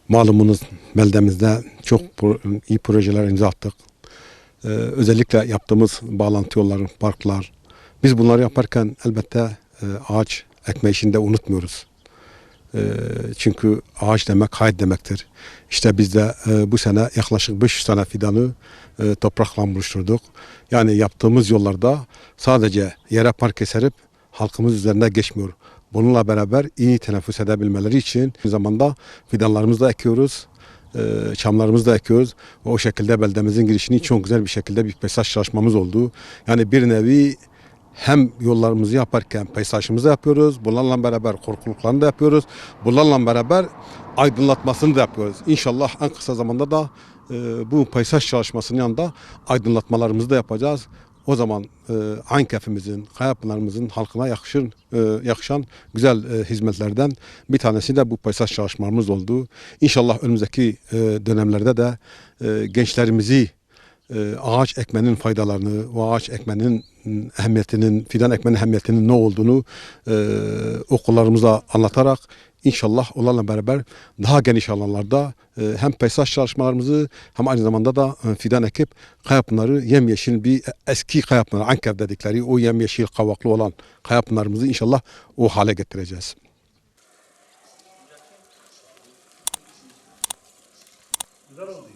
Malumunuz beldemizde çok iyi projeler imza attık. Özellikle yaptığımız bağlantı yolları, parklar. Biz bunları yaparken elbette ağaç ekme işini de unutmuyoruz. Çünkü ağaç demek hayat demektir. İşte biz de bu sene yaklaşık 500 tane fidanı toprakla buluşturduk. Yani yaptığımız yollarda sadece yere park serip halkımız üzerinde geçmiyor. Bununla beraber iyi teneffüs edebilmeleri için aynı zamanda fidanlarımızı da ekiyoruz. Çamlarımızı da ekiyoruz. O şekilde beldemizin girişini çok güzel bir şekilde bir peyzaj çalışmamız oldu. Yani bir nevi hem yollarımızı yaparken peyzajımızı yapıyoruz. Bunlarla beraber korkuluklarını da yapıyoruz. Bunlarla beraber aydınlatmasını da yapıyoruz. İnşallah en kısa zamanda da bu peyzaj çalışmasının yanında aydınlatmalarımızı da yapacağız. O zaman Ankefimizin, Kayapınar'ımızın halkına yakışan güzel hizmetlerden bir tanesi de bu peyzaj çalışmalarımız oldu. İnşallah önümüzdeki dönemlerde de gençlerimizi ağaç ekmenin faydalarını, o ağaç ekmenin ehemmiyetinin, fidan ekmenin ehemmiyetinin ne olduğunu okullarımıza anlatarak inşallah onlarla beraber daha geniş alanlarda hem peyzaj çalışmalarımızı hem aynı zamanda da fidan ekip Kayapınar'ı yemyeşil bir eski Kayapınar, Ankef dedikleri o yemyeşil kavaklı olan Kayapınar'ımızı inşallah o hale getireceğiz. Güzel oldu.